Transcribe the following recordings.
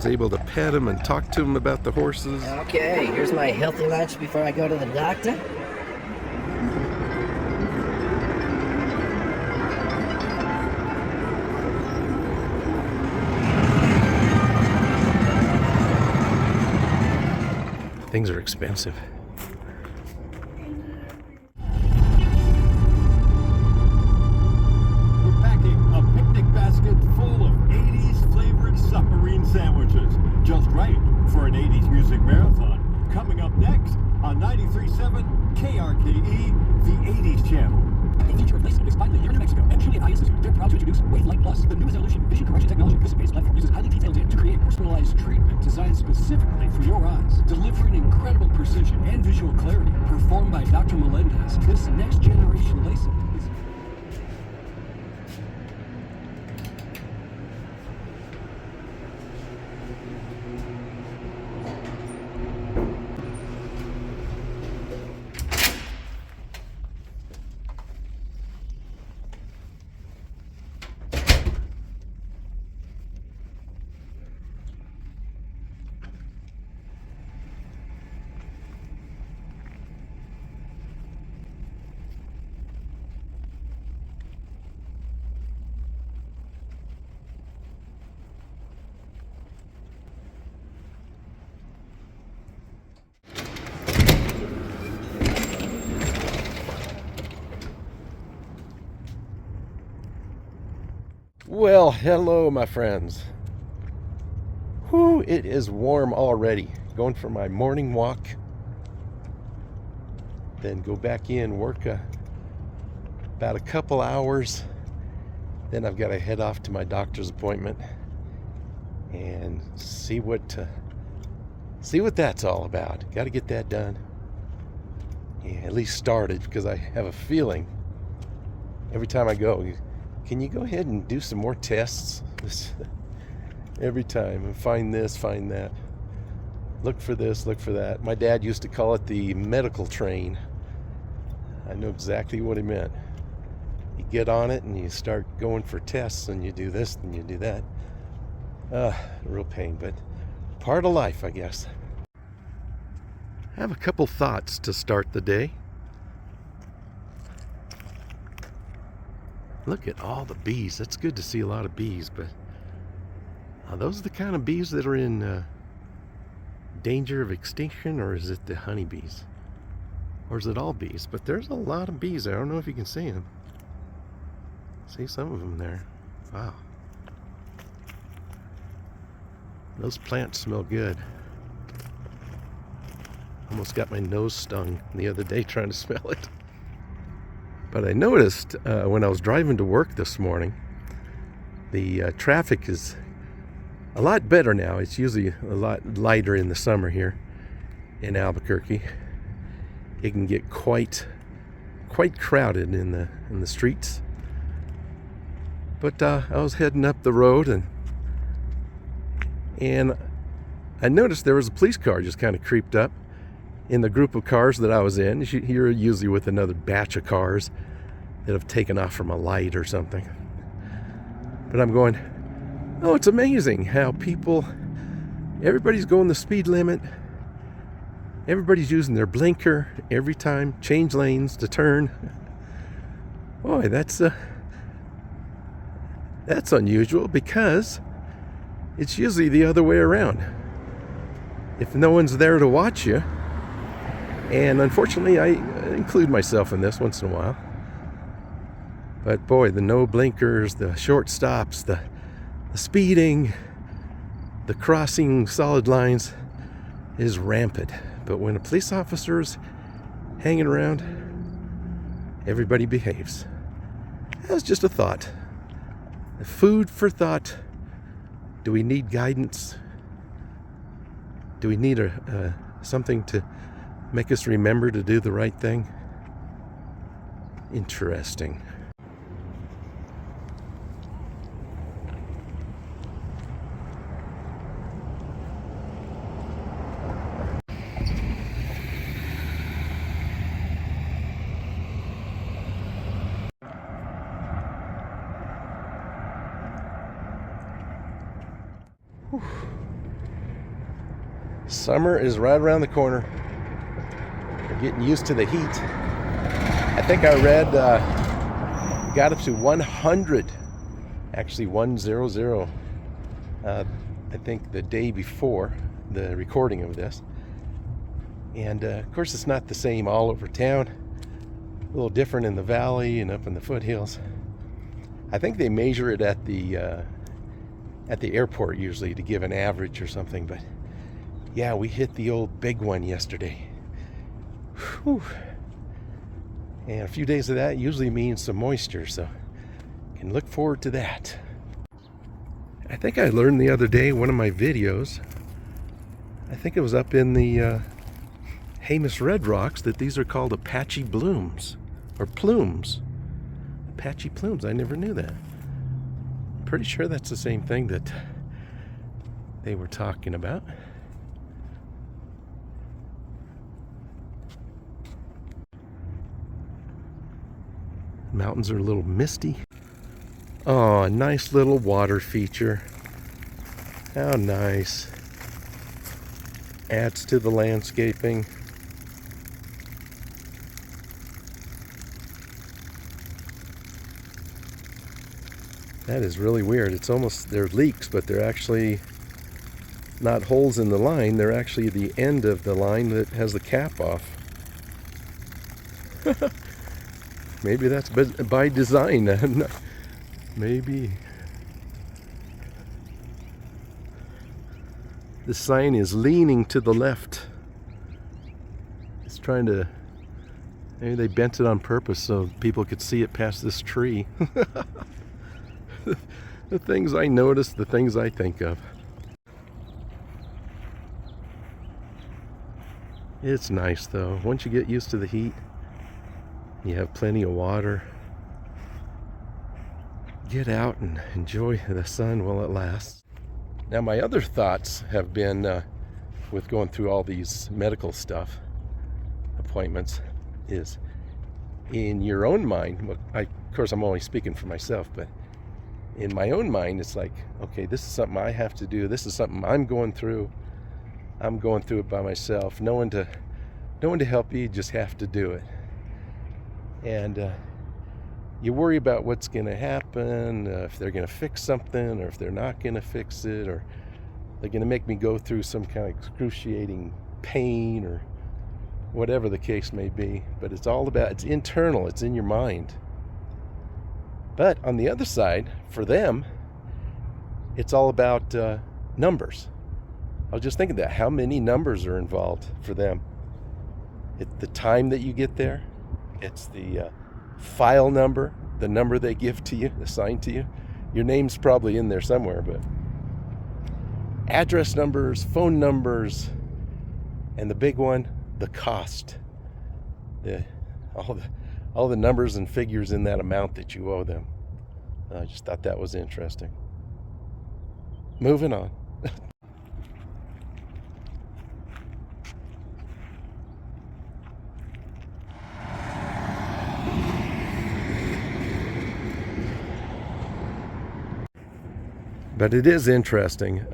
was able to pet him and talk to him about the horses. Okay, here's my healthy lunch before I go to the doctor. Things are expensive. We're packing a picnic basket full of 80s flavored submarine sandwiches. Just right for an 80s music marathon. Coming up next on 93.7 KRKE, the 80s channel. A feature of Lace is finally here in New Mexico and Juliet Eye Institute. They're proud to introduce Wavelight Plus, the newest evolution of vision correction technology. This advanced platform uses highly detailed data to create personalized treatment designed specifically for your eyes, delivering incredible precision and visual clarity. Performed by Dr. Melendez, this next generation LASIK is... Well, hello, my friends. Whew, it is warm already. Going for my morning walk. Then go back in, work about a couple hours. Then I've got to head off to my doctor's appointment and see what that's all about. Got to get that done. Yeah, at least started, because I have a feeling every time I go, can you go ahead and do some more tests? Every time, and find this, find that. Look for this, look for that. My dad used to call it the medical train. I know exactly what he meant. You get on it and you start going for tests, and you do this and you do that. Real pain, but part of life, I guess. I have a couple thoughts to start the day. Look at all the bees. It's good to see a lot of bees, but are those the kind of bees that are in danger of extinction, or is it the honeybees? Or is it all bees? But there's a lot of bees there. I don't know if you can see them. See some of them there. Wow. Those plants smell good. Almost got my nose stung the other day trying to smell it. But I noticed when I was driving to work this morning, the traffic is a lot better now. It's usually a lot lighter in the summer here in Albuquerque. It can get quite crowded in the streets. But I was heading up the road, and I noticed there was a police car just kind of creeped up in the group of cars that I was in. You're usually with another batch of cars that have taken off from a light or something. But I'm going, oh, it's amazing how everybody's going the speed limit. Everybody's using their blinker every time, change lanes to turn. Boy, that's unusual, because it's usually the other way around. If no one's there to watch you, and unfortunately I include myself in this once in a while, but boy, the no blinkers, the short stops, the speeding, the crossing solid lines is rampant. But when a police officer is hanging around, everybody behaves. That's just a thought. Food for thought. Do we need guidance? Do we need something to make us remember to do the right thing? Interesting. Summer is right around the corner. We're getting used to the heat. I think I read got up to 100, actually 100. I think the day before the recording of this. And of course it's not the same all over town. A little different in the valley and up in the foothills. I think they measure it at the airport usually to give an average or something, but yeah, we hit the old big one yesterday. Whew. And a few days of that usually means some moisture, so can look forward to that. I think I learned the other day, one of my videos, I think it was up in the Jemez Red Rocks, that these are called Apache blooms, or plumes. Apache plumes, I never knew that. Pretty sure that's the same thing that they were talking about. Mountains are a little misty. Oh, a nice little water feature. How nice. Adds to the landscaping. That is really weird. It's almost, they're leaks, but they're actually not holes in the line. They're actually the end of the line that has the cap off. Maybe that's by design. Maybe. The sign is leaning to the left. It's trying to, maybe they bent it on purpose so people could see it past this tree. The things I notice, the things I think of. It's nice though. Once you get used to the heat, you have plenty of water. Get out and enjoy the sun while it lasts. Now my other thoughts have been with going through all these medical stuff, appointments, is in your own mind, of course I'm only speaking for myself, but in my own mind it's like, okay, this is something I have to do, this is something I'm going through it by myself. No one to help you, you just have to do it. And you worry about what's going to happen, if they're going to fix something, or if they're not going to fix it, or they're going to make me go through some kind of excruciating pain, or whatever the case may be. But it's all about, it's internal, it's in your mind. But on the other side, for them, it's all about numbers. I was just thinking that, how many numbers are involved for them? It's the time that you get there. It's the file number, the number they give to you, assigned to you. Your name's probably in there somewhere, but address numbers, phone numbers, and the big one, the cost. All the numbers and figures in that amount that you owe them. I just thought that was interesting. Moving on. But it is interesting.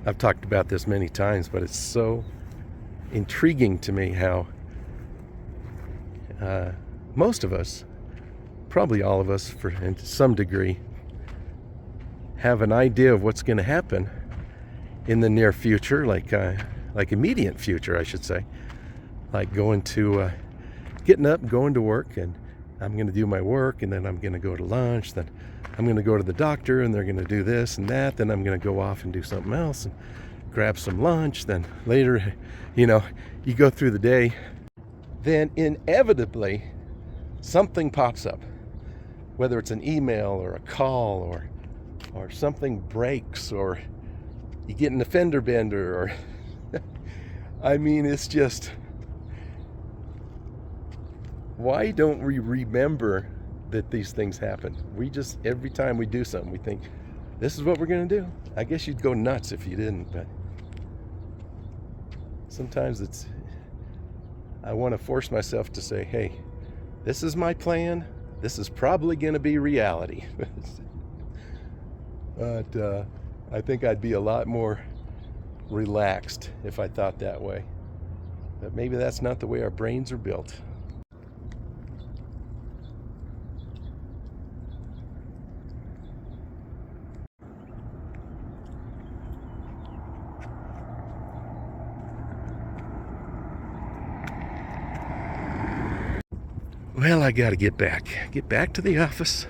I've talked about this many times, but it's so intriguing to me how most of us, probably all of us to some degree, have an idea of what's going to happen in the near future, like immediate future, I should say. Like getting up and going to work, and I'm going to do my work, and then I'm going to go to lunch, then I'm going to go to the doctor, and they're going to do this and that, then I'm going to go off and do something else and grab some lunch, then later, you go through the day. Then inevitably something pops up, whether it's an email or a call or something breaks, or you get an fender bender, or I mean, it's just, why don't we remember that these things happen? We just, every time we do something, we think, this is what we're going to do. I guess you'd go nuts if you didn't, but sometimes I want to force myself to say, hey, this is my plan. This is probably going to be reality. But I think I'd be a lot more relaxed if I thought that way. But maybe that's not the way our brains are built. Well, I gotta get back to the office.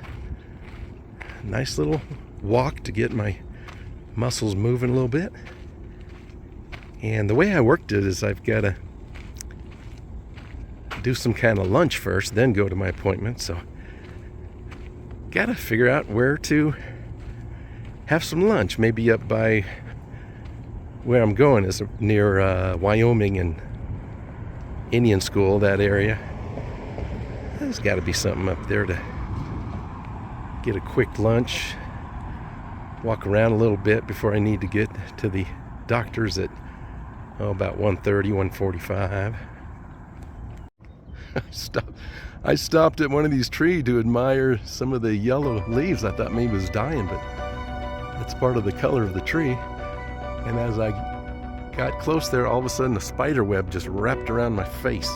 Nice little walk to get my muscles moving a little bit. And the way I worked it is I've got to do some kind of lunch first, then go to my appointment. So got to figure out where to have some lunch. Maybe up by where I'm going is near Wyoming and Indian School, that area. There's got to be something up there to get a quick lunch, walk around a little bit before I need to get to the doctor's at about 1:30, 1:45. I stopped at one of these trees to admire some of the yellow leaves. I thought maybe it was dying, but that's part of the color of the tree. And as I got close there, all of a sudden a spider web just wrapped around my face.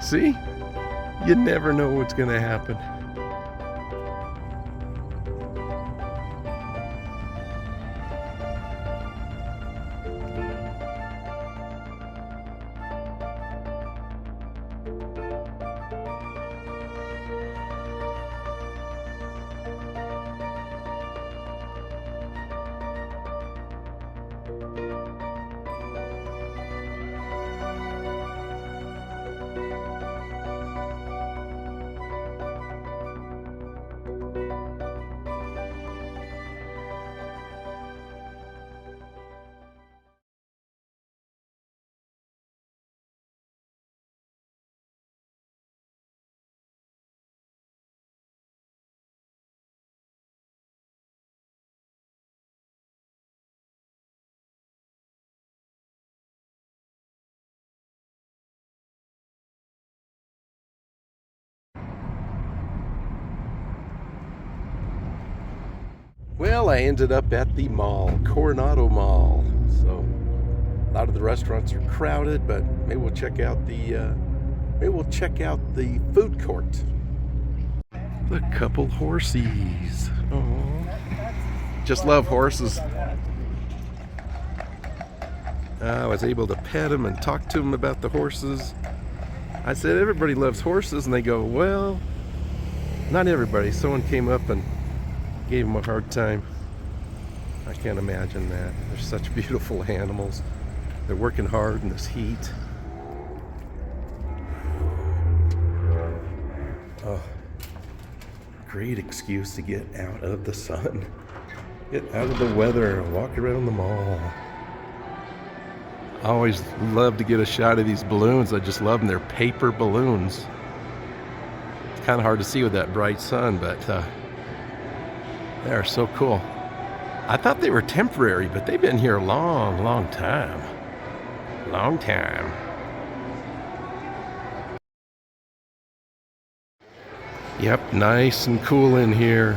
See? You never know what's going to happen. Well, I ended up at the mall, Coronado Mall. So a lot of the restaurants are crowded, but maybe we'll check out the food court. The couple horsies. Oh, just love horses. I was able to pet them and talk to them about the horses. I said, everybody loves horses, and they go, well, not everybody. Someone came up and gave them a hard time. I can't imagine that. They're such beautiful animals. They're working hard in this heat. Oh, great excuse to get out of the sun. Get out of the weather and walk around the mall. I always love to get a shot of these balloons. I just love them. They're paper balloons. It's kind of hard to see with that bright sun, but they are so cool. I thought they were temporary, but they've been here a long, long time. Long time. Yep, nice and cool in here.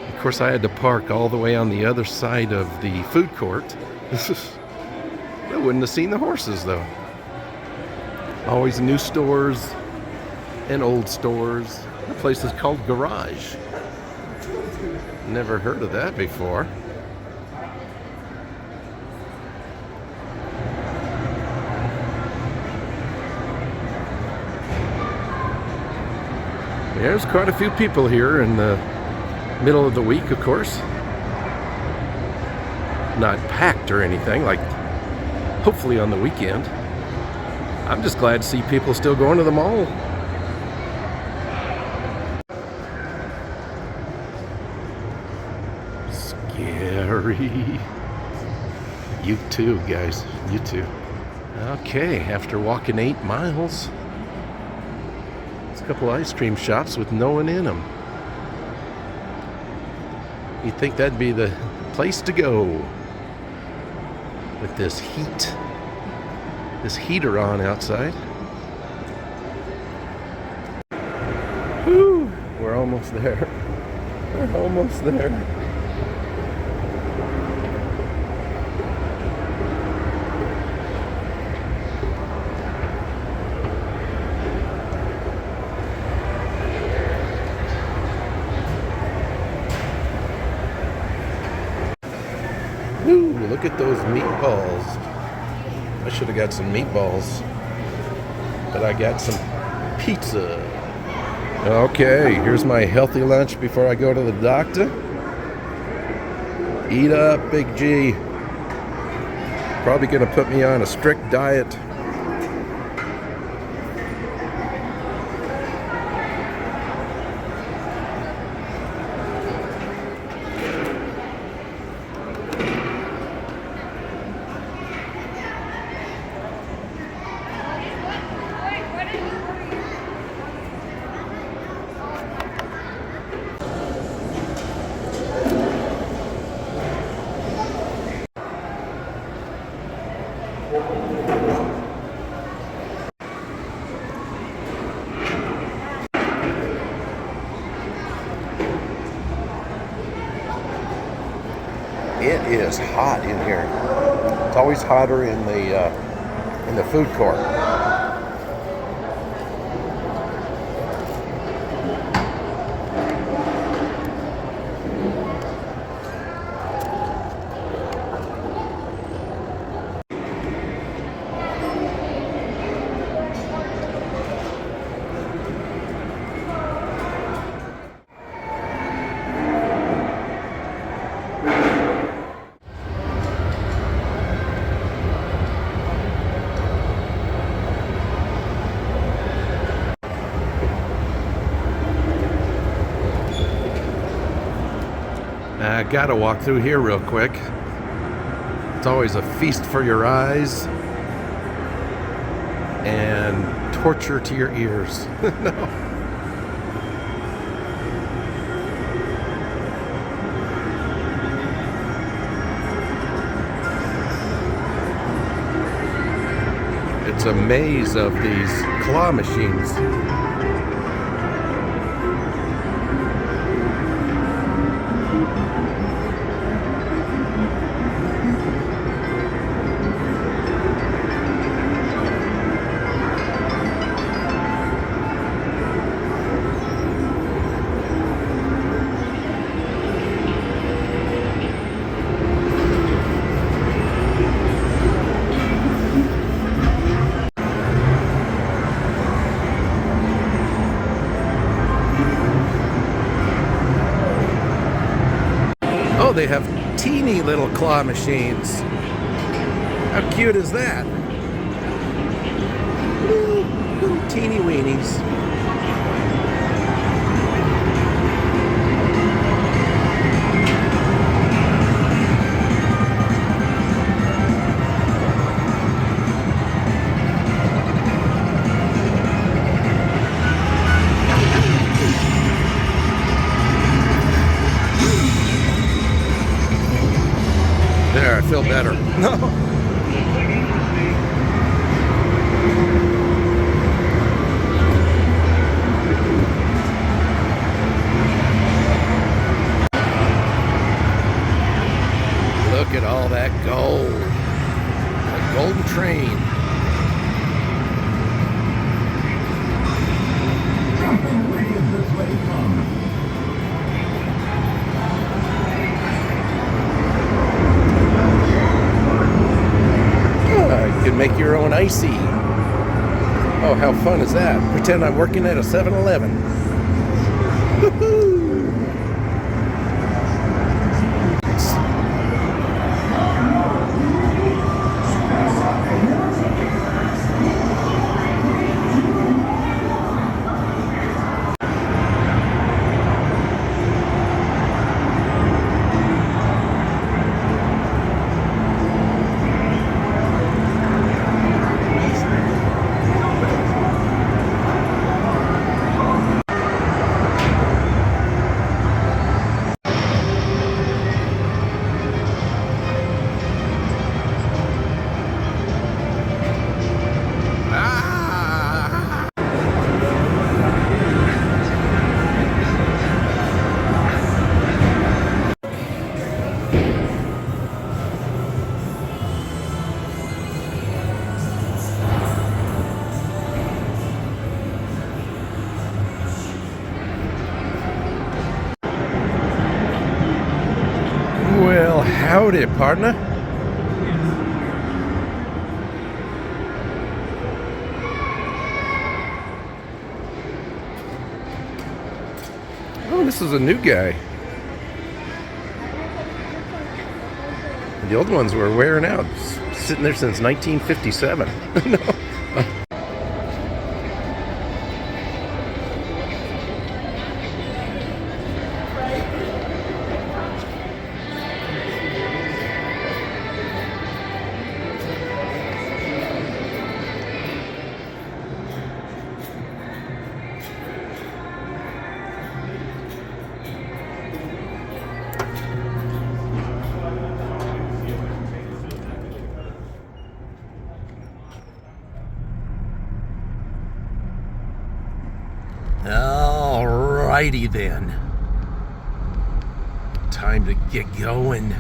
Of course, I had to park all the way on the other side of the food court. I wouldn't have seen the horses, though. Always new stores and old stores. The place is called Garage. Never heard of that before. There's quite a few people here in the middle of the week, of course. Not packed or anything, like hopefully on the weekend. I'm just glad to see people still going to the mall. Scary. You too, guys. You too. Okay, after walking 8 miles, there's a couple ice cream shops with no one in them. You'd think that'd be the place to go with this heat, this heater on outside. Whew, we're almost there. We're almost there. look at those meatballs. I should have got some meatballs, but I got some pizza. Okay, here's my healthy lunch before I go to the doctor. Eat up, Big G. Probably gonna put me on a strict diet. It is hot in here. It's always hotter in the food court. I gotta walk through here real quick. It's always a feast for your eyes and torture to your ears. No. It's a maze of these claw machines. Oh, they have teeny little claw machines. How cute is that? Little teeny weenies. There, I feel better. No. Look at all that gold. A golden train. You can make your own icy. Oh, how fun is that? Pretend I'm working at a 7-Eleven. Woohoo! Well, howdy, partner. this is a new guy. The old ones were wearing out, sitting there since 1957. No. Alrighty then. Time to get going.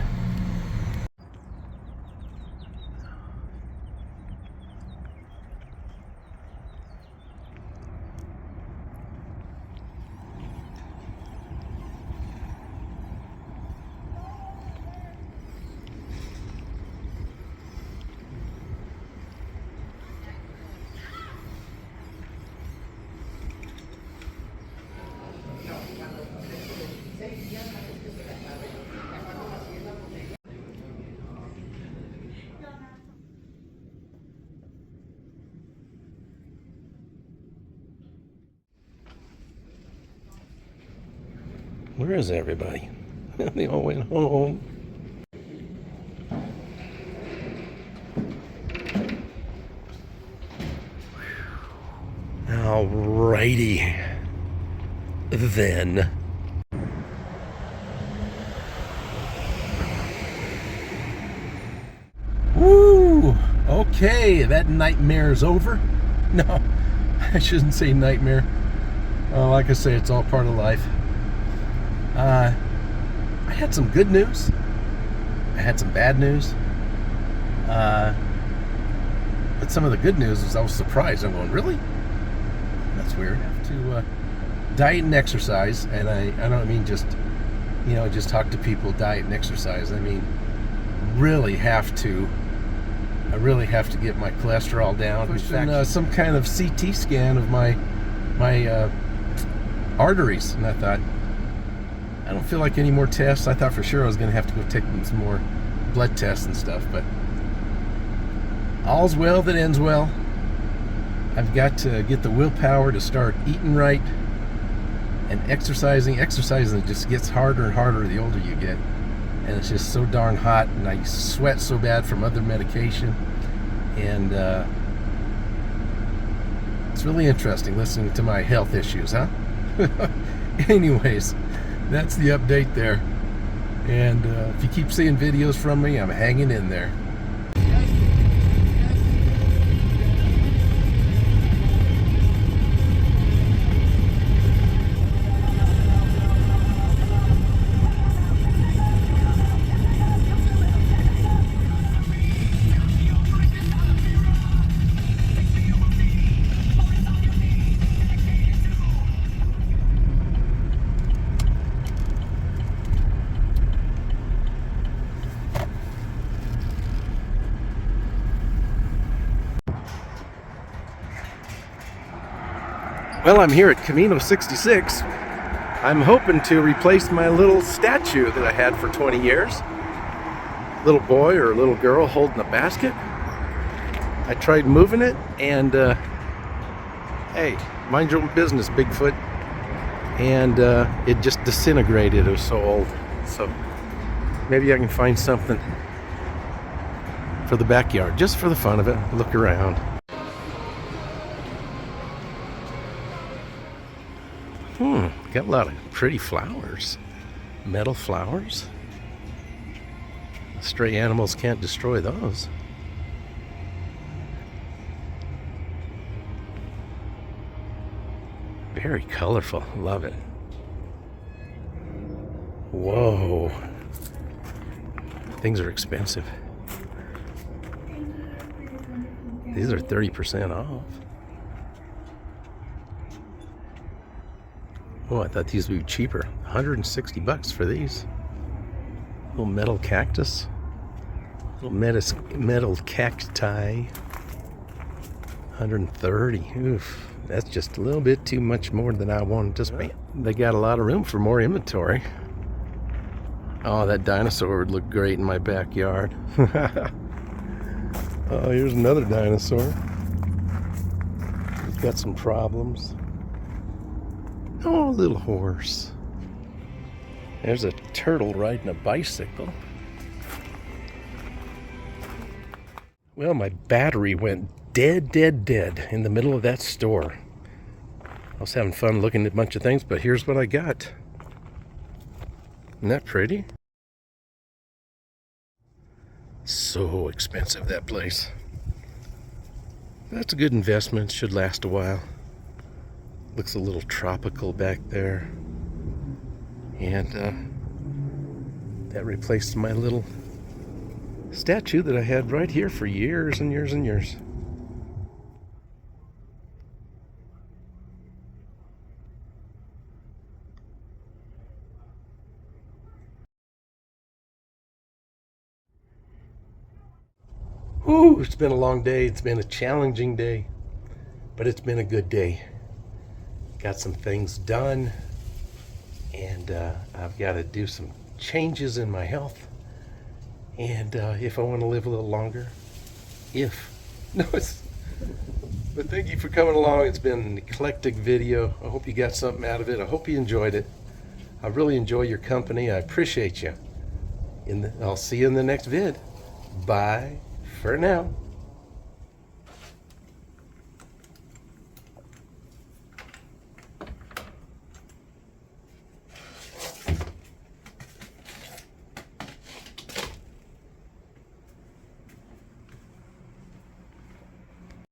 Where is everybody? They all went home. Alrighty then. Woo! Okay, that nightmare's over. No, I shouldn't say nightmare. Like I say, it's all part of life. I had some good news. I had some bad news. But some of the good news is I was surprised. I'm going, really? That's weird. I have to diet and exercise, and I don't mean just, just talk to people, diet and exercise. I mean, I really have to get my cholesterol down. In fact, some kind of CT scan of my arteries, and I thought, I don't feel like any more tests. I thought for sure I was going to have to go take some more blood tests and stuff, but all's well that ends well. I've got to get the willpower to start eating right and exercising. Exercising just gets harder and harder the older you get, and it's just so darn hot, and I sweat so bad from other medication, and it's really interesting listening to my health issues, huh? Anyways, that's the update there. And if you keep seeing videos from me, I'm hanging in there. Well, I'm here at Camino 66. I'm hoping to replace my little statue that I had for 20 years. Little boy or little girl holding a basket. I tried moving it, and hey, mind your own business, Bigfoot. And it just disintegrated. It was so old. So maybe I can find something for the backyard, just for the fun of it. Look around. Got a lot of pretty flowers. Metal flowers. Stray animals can't destroy those. Very colorful. Love it. Whoa. Things are expensive. These are 30% off. Oh, I thought these would be cheaper. 160 bucks for these. Little metal cactus. Little metal cacti. 130. Oof, that's just a little bit too much more than I wanted to spend. They got a lot of room for more inventory. Oh, that dinosaur would look great in my backyard. Oh, here's another dinosaur. He's got some problems. Oh, little horse. There's a turtle riding a bicycle. Well, my battery went dead in the middle of that store. I was having fun looking at a bunch of things, but here's what I got. Isn't that pretty? So expensive, that place. That's a good investment. Should last a while. Looks a little tropical back there. And that replaced my little statue that I had right here for years and years and years. Ooh, it's been a long day. It's been a challenging day, but it's been a good day. Got some things done, and I've got to do some changes in my health. And if I want to live a little longer, but thank you for coming along. It's been an eclectic video. I hope you got something out of it. I hope you enjoyed it. I really enjoy your company. I appreciate you. I'll see you in the next vid. Bye for now.